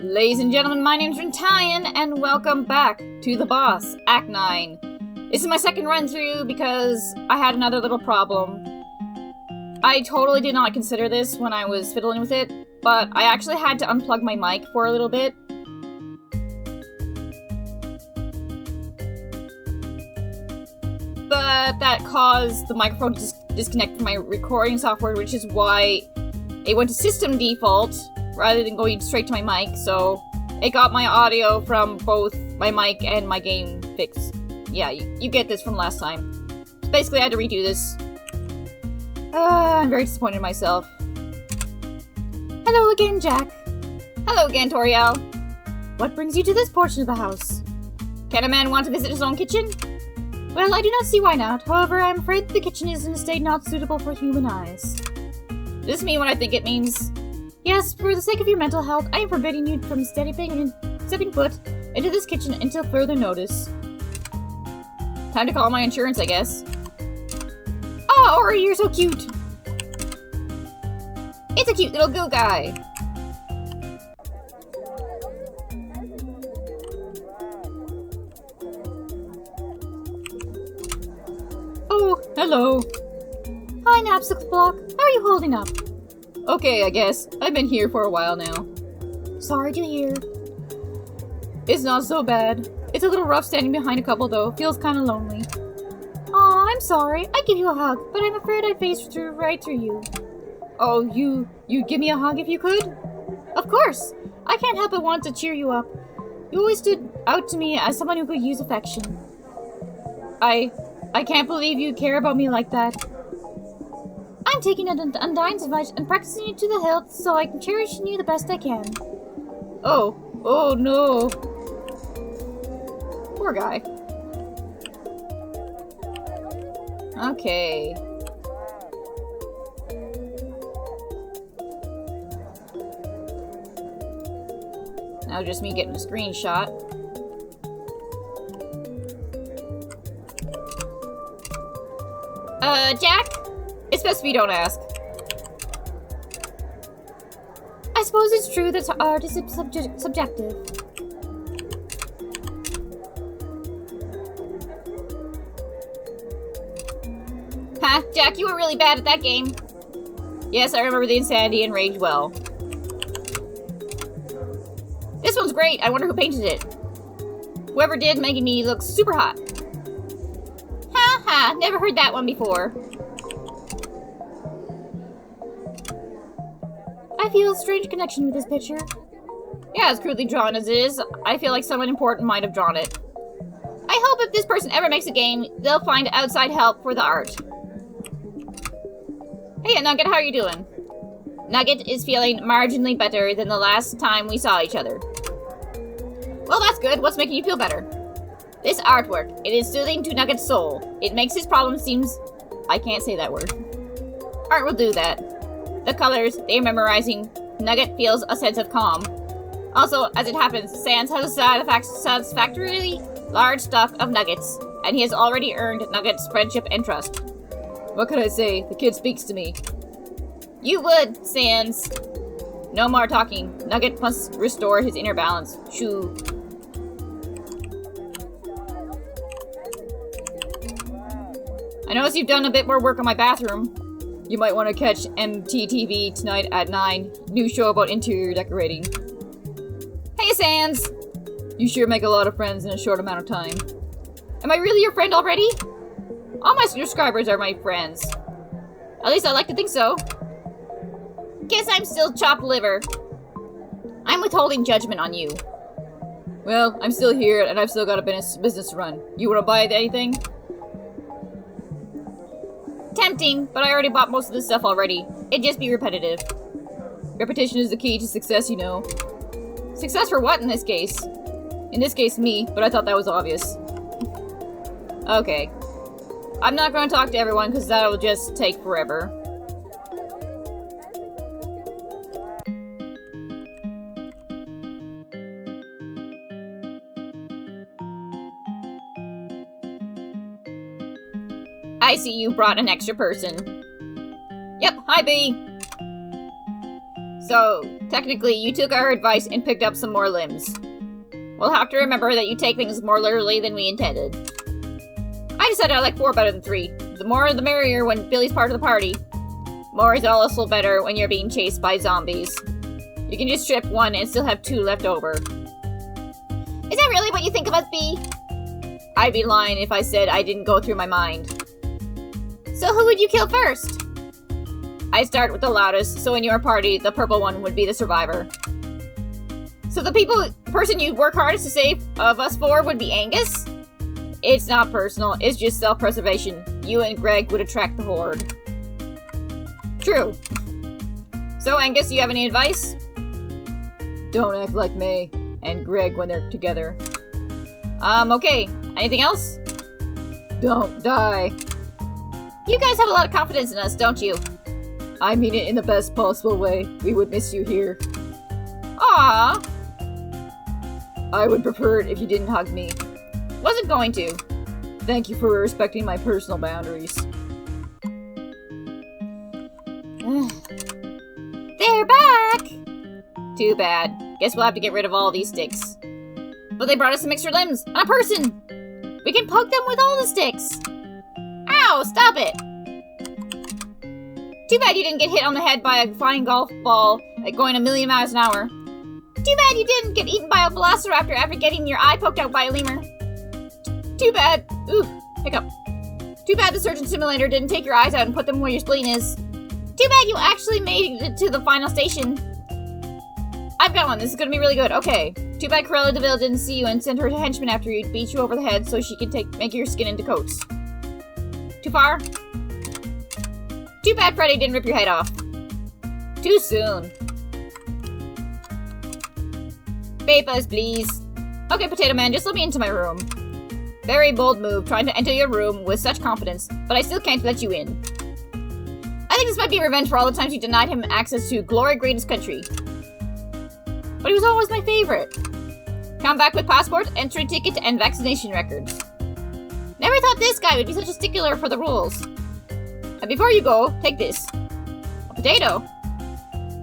Ladies and gentlemen, my name's Rentalian, and welcome back to The Boss, Act 9. This is my second run through because I had another little problem. I totally did not consider this when I was fiddling with it, but I actually had to unplug my mic for a little bit. But that caused the microphone to disconnect from my recording software, which is why it went to system default rather than going straight to my mic, so it got my audio from both my mic and my game fixed. Yeah, you get this from last time. So basically, I had to redo this. I'm very disappointed in myself. Hello again, Jack. Hello again, Toriel. What brings you to this portion of the house? Can a man want to visit his own kitchen? Well, I do not see why not. However, I'm afraid the kitchen is in a state not suitable for human eyes. Does this mean what I think it means? Yes, for the sake of your mental health, I am forbidding you from stepping foot into this kitchen until further notice. Time to call my insurance, I guess. Oh, Ori, you're so cute! It's a cute little goo guy! Oh, hello. Hi, Napsix Block. How are you holding up? Okay, I guess. I've been here for a while now. Sorry to hear. It's not so bad. It's a little rough standing behind a couple, though. Feels kinda lonely. Aw, I'm sorry. I'd give you a hug, but I'm afraid I phased right through you. Oh, you'd give me a hug if you could? Of course! I can't help but want to cheer you up. You always stood out to me as someone who could use affection. I can't believe you care about me like that. I'm taking Undyne's advice and practicing it to the hilt so I can cherish you the best I can. Oh no. Poor guy. Okay. Now just me getting a screenshot. Jack? It's best if you don't ask. I suppose it's true that art is subjective. Huh? Jack, you were really bad at that game. Yes, I remember the insanity and rage well. This one's great. I wonder who painted it. Whoever did, making me look super hot. Ha ha, never heard that one before. I feel a strange connection with this picture. Yeah, as crudely drawn as it is, I feel like someone important might have drawn it. I hope if this person ever makes a game, they'll find outside help for the art. Hey, Nugget, how are you doing? Nugget is feeling marginally better than the last time we saw each other. Well, that's good. What's making you feel better? This artwork. It is soothing to Nugget's soul. It makes his problem seems... I can't say that word. Art will do that. The colors, they're memorizing. Nugget feels a sense of calm. Also, as it happens, Sans has a satisfactorily large stock of nuggets, and he has already earned Nugget's friendship and trust. What could I say? The kid speaks to me. You would, Sans. No more talking. Nugget must restore his inner balance. Shoo. I notice you've done a bit more work on my bathroom. You might want to catch MTTV tonight at 9. New show about interior decorating. Hey, Sans! You sure make a lot of friends in a short amount of time. Am I really your friend already? All my subscribers are my friends. At least I like to think so. Guess I'm still chopped liver. I'm withholding judgment on you. Well, I'm still here and I've still got a business to run. You want to buy anything? Tempting, but I already bought most of this stuff already. It'd just be repetitive. Repetition is the key to success, you know. Success for what in this case? In this case, me, but I thought that was obvious. Okay. I'm not going to talk to everyone because that'll just take forever. I see you brought an extra person. Yep, hi B. So, technically, you took our advice and picked up some more limbs. We'll have to remember that you take things more literally than we intended. I decided I like 4 better than 3. The more the merrier when Billy's part of the party. More is also better when you're being chased by zombies. You can just strip 1 and still have 2 left over. Is that really what you think of us, B? I'd be lying if I said I didn't go through my mind. So who would you kill first? I start with the loudest, so in your party, the purple one would be the survivor. So the person you'd work hardest to save of us 4 would be Angus? It's not personal, it's just self-preservation. You and Greg would attract the horde. True. So Angus, you have any advice? Don't act like May and Greg when they're together. Okay. Anything else? Don't die. You guys have a lot of confidence in us, don't you? I mean it in the best possible way. We would miss you here. Aww. I would prefer it if you didn't hug me. Wasn't going to. Thank you for respecting my personal boundaries. They're back! Too bad. Guess we'll have to get rid of all these sticks. But they brought us some extra limbs and a person! We can poke them with all the sticks! Ow! Stop it! Too bad you didn't get hit on the head by a flying golf ball going a million miles an hour. Too bad you didn't get eaten by a velociraptor after getting your eye poked out by a lemur. Too bad. Ooh, hiccup. Too bad the surgeon simulator didn't take your eyes out and put them where your spleen is. Too bad you actually made it to the final station. I've got one. This is gonna be really good. Okay. Too bad Cruella de Vil didn't see you and sent her henchman after you to beat you over the head so she can make your skin into coats. Too far? Too bad Freddy didn't rip your head off. Too soon. Papers, please. Okay, Potato Man, just let me into my room. Very bold move, trying to enter your room with such confidence, but I still can't let you in. I think this might be revenge for all the times you denied him access to Glory Greatest Country. But he was always my favorite. Come back with passport, entry ticket, and vaccination records. Never thought this guy would be such a stickler for the rules. And before you go, take this. A potato.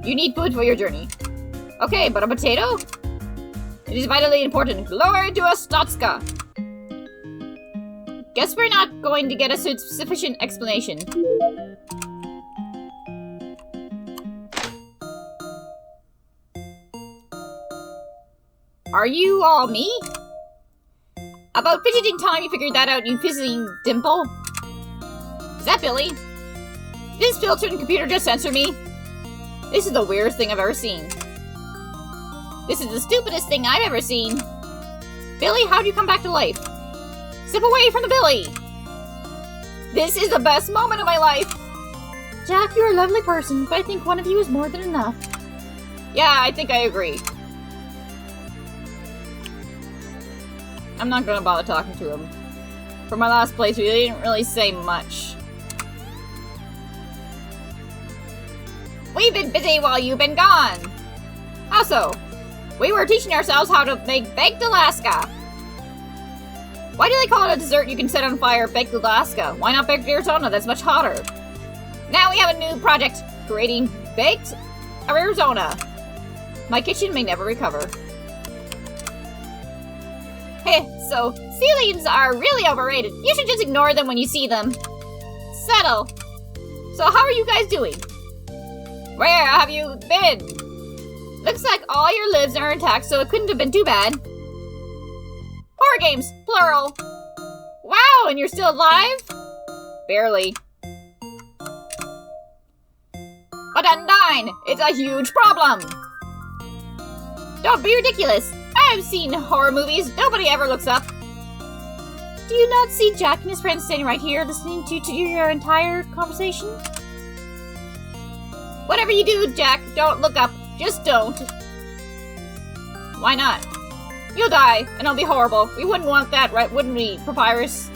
You need food for your journey. Okay, but a potato? It is vitally important. Glory to Ostotska! Guess we're not going to get a sufficient explanation. Are you all me? About fidgeting time you figured that out, you fizzing dimple? Is that Billy? Did this filter and computer just censor me? This is the weirdest thing I've ever seen. This is the stupidest thing I've ever seen. Billy, how'd you come back to life? Step away from the Billy! This is the best moment of my life! Jack, you're a lovely person, but I think one of you is more than enough. Yeah, I think I agree. I'm not gonna bother talking to him. For my last playthrough, they didn't really say much. We've been busy while you've been gone! How so? We were teaching ourselves how to make baked Alaska. Why do they call it a dessert you can set on fire, baked Alaska? Why not baked Arizona? That's much hotter. Now we have a new project, creating baked Arizona. My kitchen may never recover. Hey, so ceilings are really overrated. You should just ignore them when you see them. Settle. So how are you guys doing? Where have you been? Looks like all your lives are intact, so it couldn't have been too bad. Horror games, plural. Wow, and you're still alive? Barely. But Undyne, it's a huge problem. Don't be ridiculous. I've seen horror movies. Nobody ever looks up. Do you not see Jack and his friends standing right here listening to your entire conversation? Whatever you do, Jack, don't look up. Just don't. Why not? You'll die, and it'll be horrible. We wouldn't want that, right? Wouldn't we, Papyrus?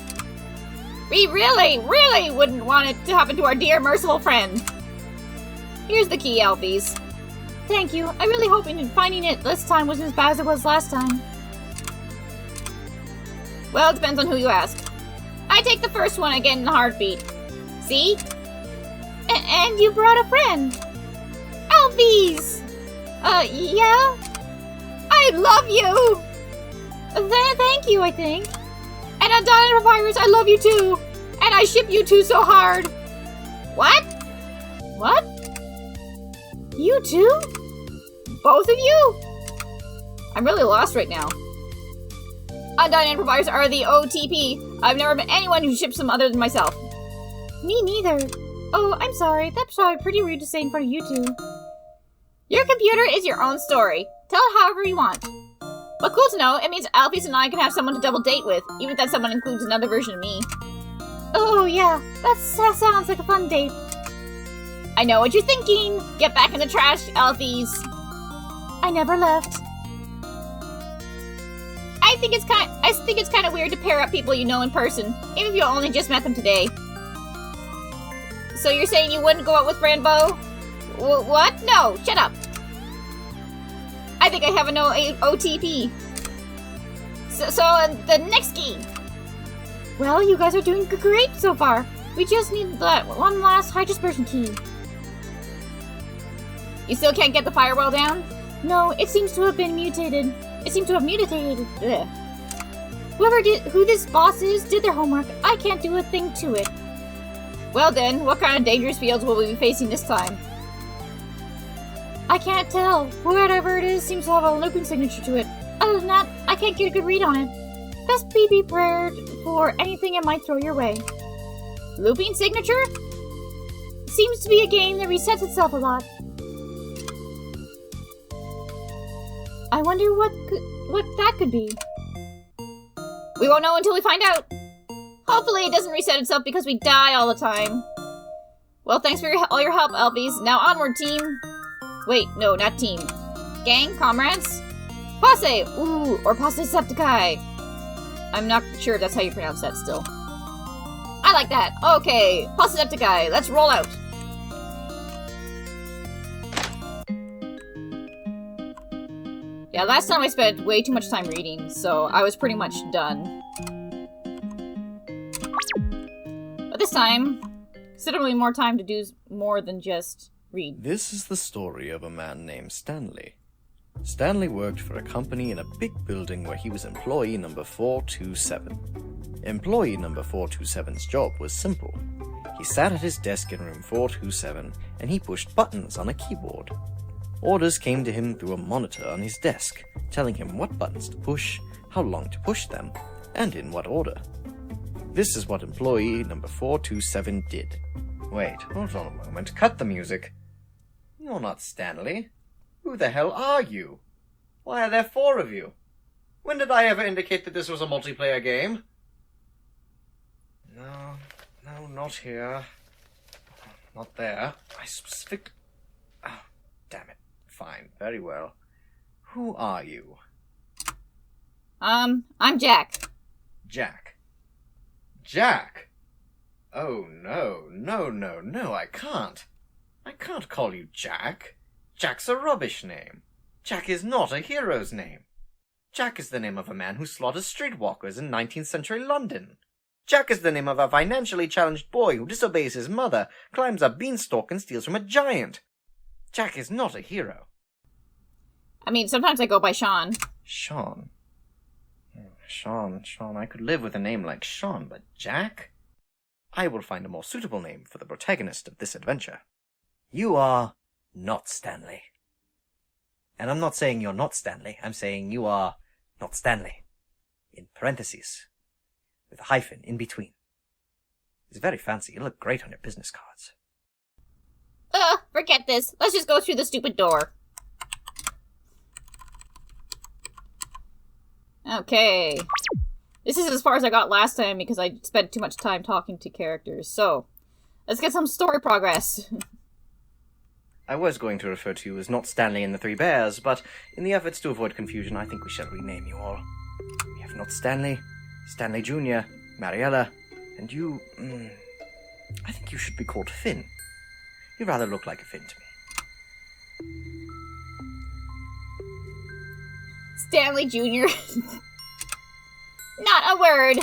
We really, really wouldn't want it to happen to our dear, merciful friend. Here's the key, Alphys. Thank you. I really hope finding it this time wasn't as bad as it was last time. Well, it depends on who you ask. I take the first one again in a heartbeat. See? And you brought a friend. Alphys! Yeah? I love you! Thank you, I think. And Undyne Virus, I love you too! And I ship you two so hard! What? What? You too? Both of you? I'm really lost right now. Undyne Improvisers are the OTP. I've never met anyone who ships them other than myself. Me neither. Oh, I'm sorry. That's probably pretty rude to say in front of you two. Your computer is your own story. Tell it however you want. But cool to know, it means Alphys and I can have someone to double date with, even if that someone includes another version of me. Oh, yeah. That sounds like a fun date. I know what you're thinking. Get back in the trash, Alphys. I never left. I think it's kind of weird to pair up people you know in person, even if you only just met them today. So you're saying you wouldn't go out with Ranbo? What? No, shut up. I think I have an OTP. So the next game. Well, you guys are doing great so far. We just need that one last hydrodispersion key. You still can't get the firewall down? No, it seems to have been mutated. It seems to have mutated. Ugh. Who this boss is did their homework. I can't do a thing to it. Well then, what kind of dangerous fields will we be facing this time? I can't tell. Whatever it is seems to have a looping signature to it. Other than that, I can't get a good read on it. Best be prepared for anything it might throw your way. Looping signature? Seems to be a game that resets itself a lot. I wonder what that could be. We won't know until we find out. Hopefully it doesn't reset itself because we die all the time. Well, thanks for all your help, Alphys. Now onward, team. Wait, no, not team. Gang? Comrades? Posse! Ooh, or Posse-Septicai. I'm not sure if that's how you pronounce that still. I like that. Okay, Posse-Septicai, let's roll out. Yeah, last time I spent way too much time reading, so I was pretty much done. But this time, considerably more time to do more than just read. This is the story of a man named Stanley. Stanley worked for a company in a big building where he was employee number 427. Employee number 427's job was simple. He sat at his desk in room 427 and he pushed buttons on a keyboard. Orders came to him through a monitor on his desk, telling him what buttons to push, how long to push them, and in what order. This is what employee number 427 did. Wait, hold on a moment. Cut the music. You're not Stanley. Who the hell are you? Why are there 4 of you? When did I ever indicate that this was a multiplayer game? No, not here. Not there. I specific... Oh, damn it. Fine, very well. Who are you? I'm Jack. Jack. Jack? Oh, no, I can't. I can't call you Jack. Jack's a rubbish name. Jack is not a hero's name. Jack is the name of a man who slaughters streetwalkers in 19th century London. Jack is the name of a financially challenged boy who disobeys his mother, climbs a beanstalk, and steals from a giant. Jack is not a hero. I mean, sometimes I go by Sean. Sean, I could live with a name like Sean, but Jack? I will find a more suitable name for the protagonist of this adventure. You are not Stanley. And I'm not saying you're not Stanley, I'm saying you are not Stanley. In parentheses. With a hyphen in between. It's very fancy, you look great on your business cards. Forget this. Let's just go through the stupid door. Okay. This is as far as I got last time because I spent too much time talking to characters. So, let's get some story progress. I was going to refer to you as not Stanley and the Three Bears, but in the efforts to avoid confusion, I think we shall rename you all. We have not Stanley, Stanley Jr., Mariella, and you... I think you should be called Finn. You rather look like a Finn to me. Stanley Jr. Not a word.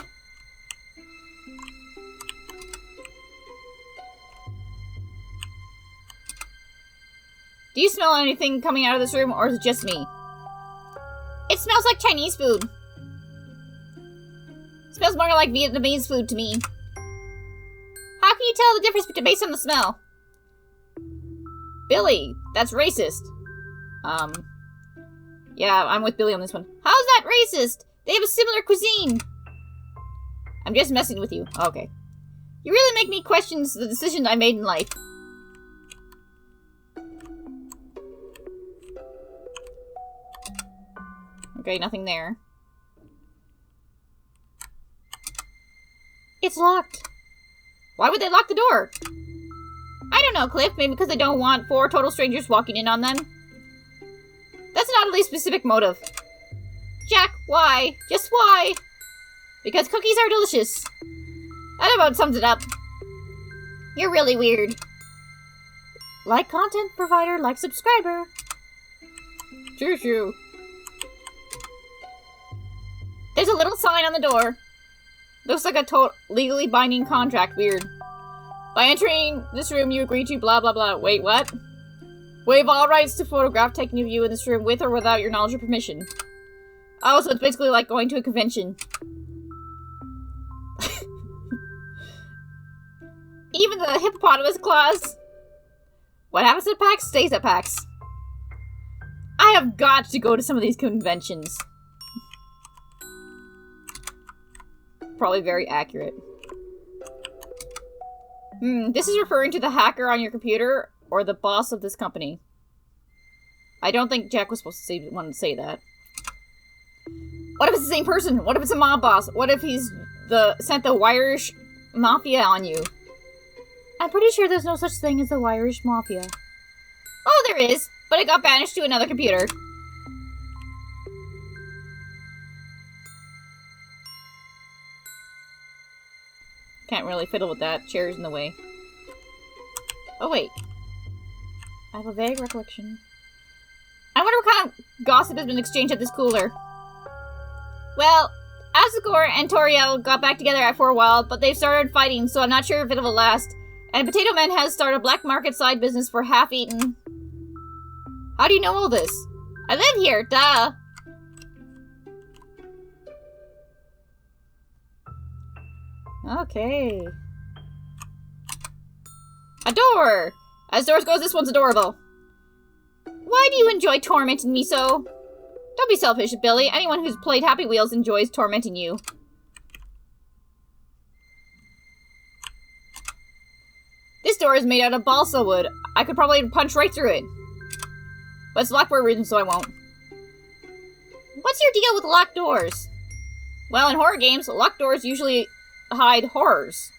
Do you smell anything coming out of this room, or is it just me? It smells like Chinese food. It smells more like Vietnamese food to me. How can you tell the difference based on the smell? Billy, that's racist. Yeah, I'm with Billy on this one. How's that racist? They have a similar cuisine. I'm just messing with you. Okay. You really make me question the decisions I made in life. Okay, nothing there. It's locked. Why would they lock the door? I don't know, Cliff. Maybe because they don't want 4 total strangers walking in on them. That's not at least specific motive. Jack, why? Just why? Because cookies are delicious. That about sums it up. You're really weird. Like content provider, like subscriber. True. There's a little sign on the door. Looks like a legally binding contract. Weird. By entering this room, you agree to blah blah blah. Wait, what? Waive all rights to photograph taken of you in this room with or without your knowledge or permission. Oh, so it's basically like going to a convention. Even the hippopotamus claws. What happens at PAX stays at PAX. I have got to go to some of these conventions. Probably very accurate. This is referring to the hacker on your computer or the boss of this company. I don't think Jack was supposed to want to say that. What if it's the same person? What if it's a mob boss? What if he's sent the Irish Mafia on you? I'm pretty sure there's no such thing as the Irish Mafia. Oh, there is, but it got banished to another computer. Can't really fiddle with that. Chair's in the way. Oh, wait. I have a vague recollection. I wonder what kind of gossip has been exchanged at this cooler. Well, Asagor and Toriel got back together for a while, but they've started fighting, so I'm not sure if it'll last. And Potato Man has started a black market side business for half-eaten. How do you know all this? I live here, duh! Okay. A door! As doors goes, this one's adorable. Why do you enjoy tormenting me so? Don't be selfish, Billy. Anyone who's played Happy Wheels enjoys tormenting you. This door is made out of balsa wood. I could probably punch right through it. But it's locked for a reason, so I won't. What's your deal with locked doors? Well, in horror games, locked doors usually hide horrors.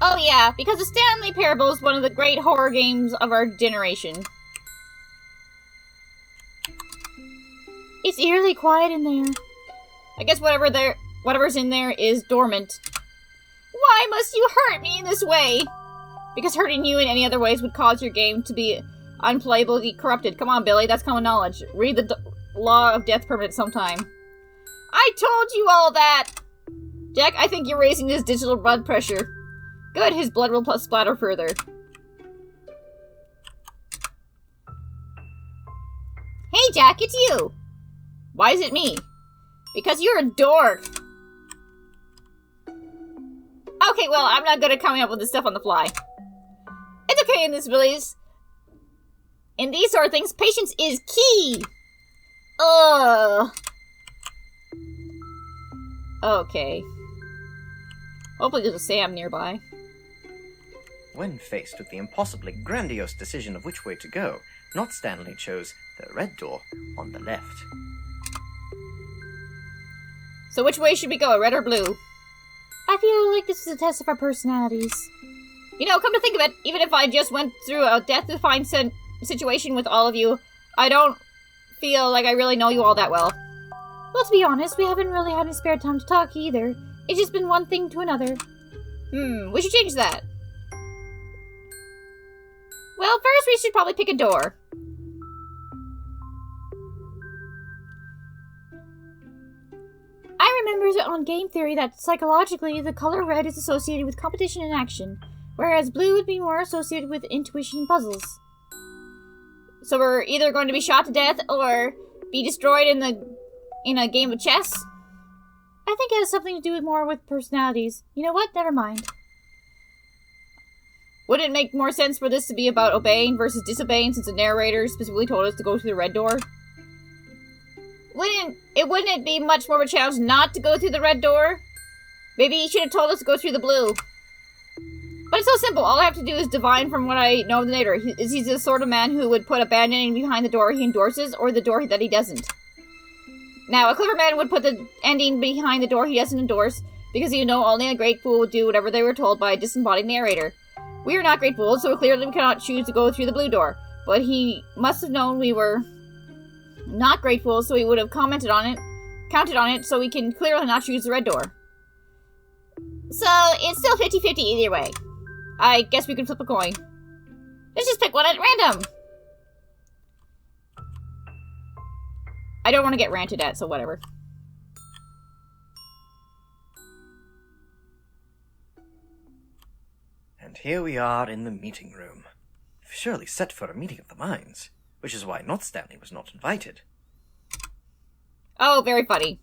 Oh yeah, because the Stanley Parable is one of the great horror games of our generation. It's eerily quiet in there. I guess whatever's in there is dormant. Why must you hurt me in this way? Because hurting you in any other ways would cause your game to be unplayably corrupted. Come on, Billy, that's common knowledge. Read the Law of Death Permanent sometime. I told you all that! Jack, I think you're raising his digital blood pressure. Good, his blood will splatter further. Hey, Jack, it's you! Why is it me? Because you're a dork. Okay, well, I'm not good at coming up with this stuff on the fly. It's okay in this village. In these sort of things, patience is key! Ugh. Okay. Hopefully there's a Sam nearby. When faced with the impossibly grandiose decision of which way to go, Not Stanley chose the red door on the left. So which way should we go, red or blue? I feel like this is a test of our personalities. You know, come to think of it, even if I just went through a death-defying situation with all of you, I don't feel like I really know you all that well. Well, to be honest, we haven't really had any spare time to talk either. It's just been one thing to another. We should change that. Well, first we should probably pick a door. I remember on game theory that psychologically the color red is associated with competition and action, whereas blue would be more associated with intuition and puzzles. So we're either going to be shot to death or be destroyed in a game of chess? I think it has something to do more with personalities. You know what? Never mind. Would it make more sense for this to be about obeying versus disobeying since the narrator specifically told us to go through the red door? Wouldn't it be much more of a challenge not to go through the red door? Maybe he should have told us to go through the blue. But it's so simple. All I have to do is divine from what I know of the narrator. Is he the sort of man who would put a band ending behind the door he endorses or the door that he doesn't? Now, a clever man would put the ending behind the door he doesn't endorse because he would know only a great fool would do whatever they were told by a disembodied narrator. We are not great fools, so clearly we cannot choose to go through the blue door. But he must have known we were not great fools, so he would have counted on it, so we can clearly not choose the red door. So, it's still 50-50 either way. I guess we can flip a coin. Let's just pick one at random! I don't want to get ranted at, so whatever. And here we are in the meeting room. Surely set for a meeting of the minds, which is why Not Stanley was not invited. Oh, very funny.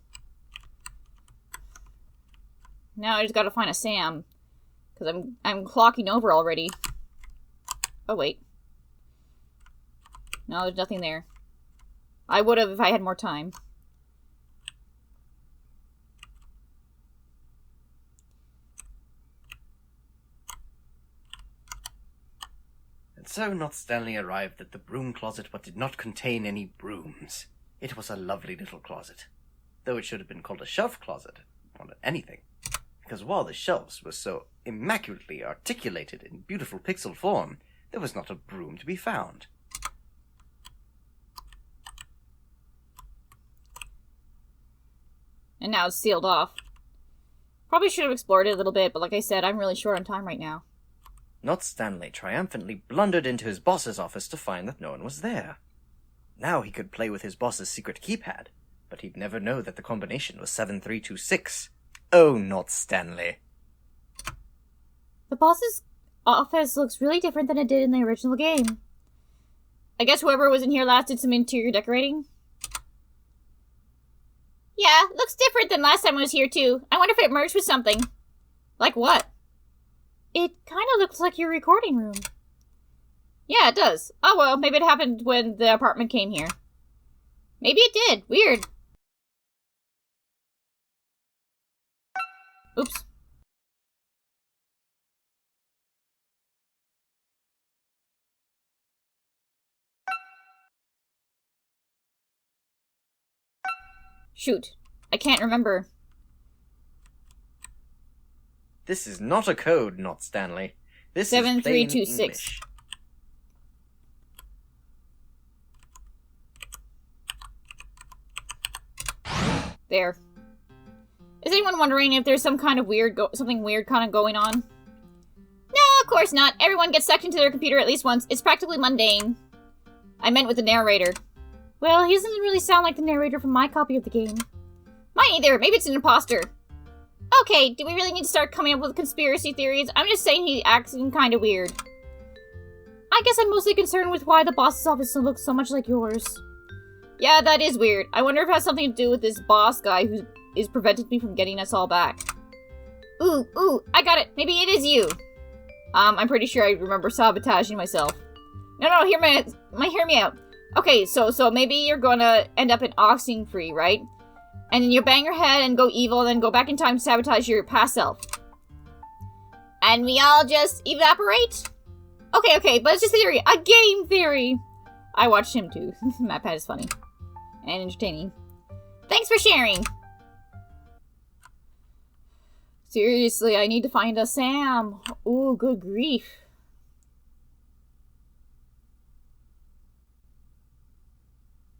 Now I just gotta find a Sam. Because I'm clocking over already. Oh, wait. No, there's nothing there. I would have if I had more time. And so Not Stanley arrived at the broom closet but did not contain any brooms. It was a lovely little closet. Though it should have been called a shelf closet, more than anything. Because while the shelves were so immaculately articulated in beautiful pixel form, there was not a broom to be found. And now it's sealed off. Probably should have explored it a little bit, but like I said, I'm really short on time right now. Not Stanley triumphantly blundered into his boss's office to find that no one was there. Now he could play with his boss's secret keypad, but he'd never know that the combination was 7326. Oh, Not Stanley. The boss's office looks really different than it did in the original game. I guess whoever was in here last did some interior decorating. Yeah, looks different than last time I was here too. I wonder if it merged with something. Like what? It kind of looks like your recording room. Yeah, it does. Oh well, maybe it happened when the apartment came here. Maybe it did. Weird. Oops. Shoot. I can't remember. This is not a code, Not Stanley. This is plain 7326. English. There. Is anyone wondering if there's some kind of something weird kind of going on? No, of course not. Everyone gets sucked into their computer at least once. It's practically mundane. I meant with the narrator. Well, he doesn't really sound like the narrator from my copy of the game. Mine either. Maybe it's an imposter. Okay, do we really need to start coming up with conspiracy theories? I'm just saying he acts kind of weird. I guess I'm mostly concerned with why the boss's office looks so much like yours. Yeah, that is weird. I wonder if it has something to do with this boss guy who is preventing me from getting us all back. Ooh, I got it. Maybe it is you. I'm pretty sure I remember sabotaging myself. No, hear me out. Okay, so maybe you're gonna end up in Oxenfree, right? And then you bang your head and go evil, and then go back in time to sabotage your past self. And we all just evaporate? Okay, but it's just a theory. A game theory! I watched him too. MatPat is funny. And entertaining. Thanks for sharing! Seriously, I need to find a Sam. Ooh, good grief.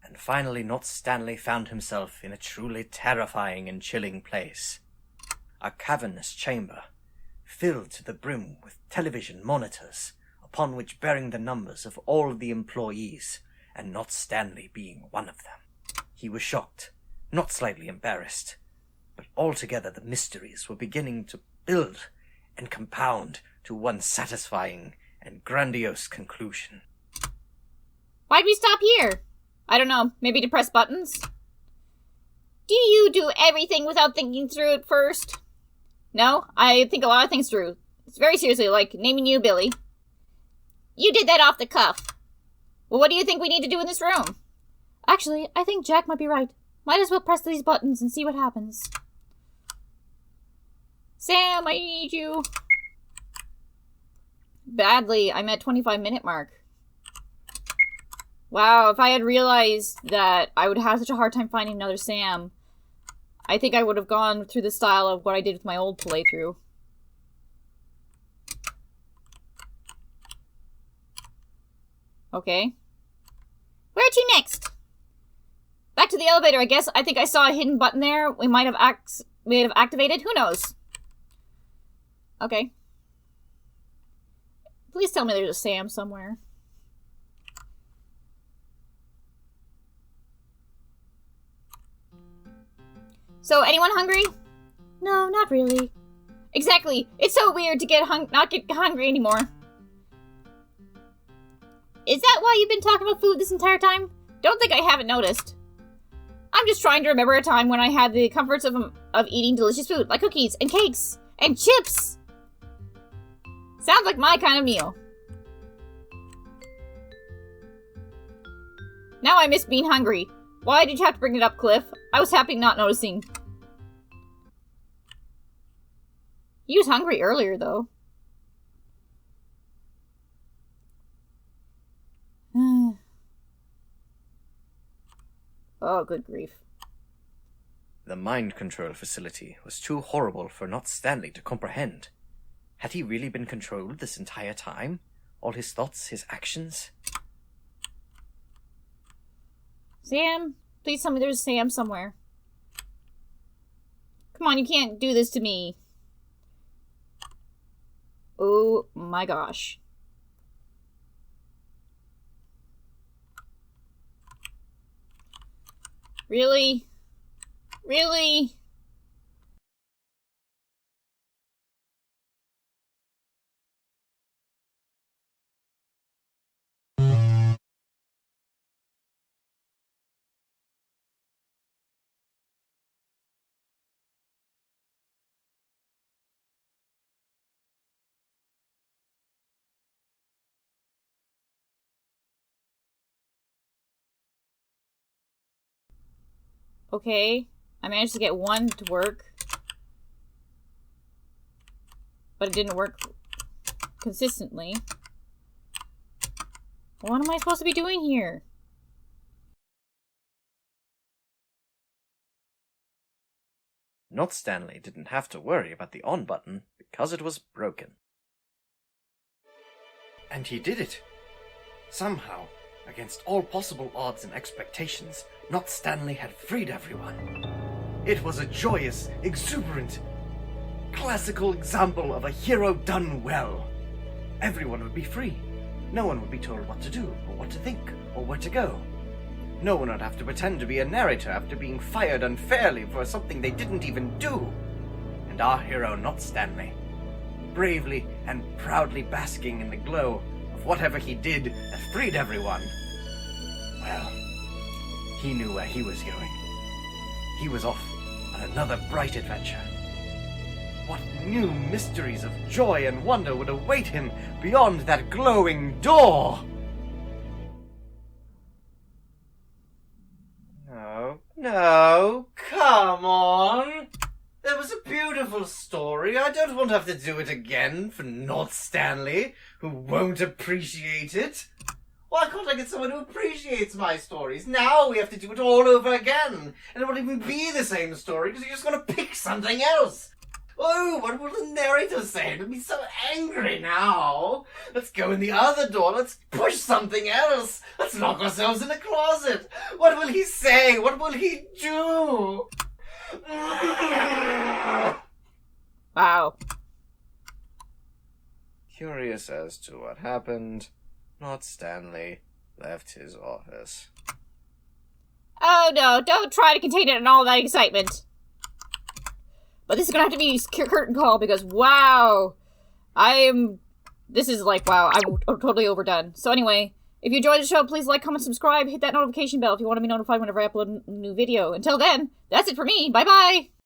And finally, Not Stanley found himself in a truly terrifying and chilling place. A cavernous chamber, filled to the brim with television monitors, upon which bearing the numbers of all the employees, and Not Stanley being one of them. He was shocked, not slightly embarrassed, but altogether the mysteries were beginning to build and compound to one satisfying and grandiose conclusion. Why'd we stop here? I don't know. Maybe to press buttons? Do you do everything without thinking through it first? No, I think a lot of things through. It's very seriously, like naming you Billy. You did that off the cuff. Well, what do you think we need to do in this room? Actually, I think Jack might be right. Might as well press these buttons and see what happens. Sam, I need you. Badly, I'm at 25-minute mark. Wow, if I had realized that I would have such a hard time finding another Sam, I think I would have gone through the style of what I did with my old playthrough. Okay. Where to next? Back to the elevator, I guess. I think I saw a hidden button there. We might have activated. Who knows? Okay. Please tell me there's a Sam somewhere. So, anyone hungry? No, not really. Exactly. It's so weird to not get hungry anymore. Is that why you've been talking about food this entire time? Don't think I haven't noticed. I'm just trying to remember a time when I had the comforts of eating delicious food, like cookies and cakes and chips. Sounds like my kind of meal. Now I miss being hungry. Why did you have to bring it up, Cliff? I was happy not noticing. He was hungry earlier, though. Oh, good grief. The mind control facility was too horrible for not Stanley to comprehend. Had he really been controlled this entire time? All his thoughts, his actions? Sam, please tell me there's a Sam somewhere. Come on, you can't do this to me. Oh my gosh. Really? Really? Okay, I managed to get one to work. But it didn't work consistently. What am I supposed to be doing here? Not Stanley didn't have to worry about the on button because it was broken. And he did it. Somehow, against all possible odds and expectations, Not Stanley had freed everyone. It was a joyous, exuberant, classical example of a hero done well. Everyone would be free. No one would be told what to do, or what to think, or where to go. No one would have to pretend to be a narrator after being fired unfairly for something they didn't even do. And our hero, Not Stanley, bravely and proudly basking in the glow of whatever he did that freed everyone. Well, he knew where he was going. He was off on another bright adventure. What new mysteries of joy and wonder would await him beyond that glowing door? No, come on! That was a beautiful story. I don't want to have to do it again for Not Stanley, who won't appreciate it. Why can't I get someone who appreciates my stories? Now we have to do it all over again. And it won't even be the same story because you're just going to pick something else. Oh, what will the narrator say? It'll be so angry now. Let's go in the other door. Let's push something else. Let's lock ourselves in a closet. What will he say? What will he do? Wow. Curious as to what happened, Not Stanley left his office. Oh no, don't try to contain it in all that excitement. But this is gonna have to be a curtain call because, wow, this is like, wow, I'm totally overdone. So anyway, If you enjoyed the show, please like, comment, subscribe, hit that notification bell if you want to be notified whenever I upload a new video. Until then, that's it for me. Bye-bye!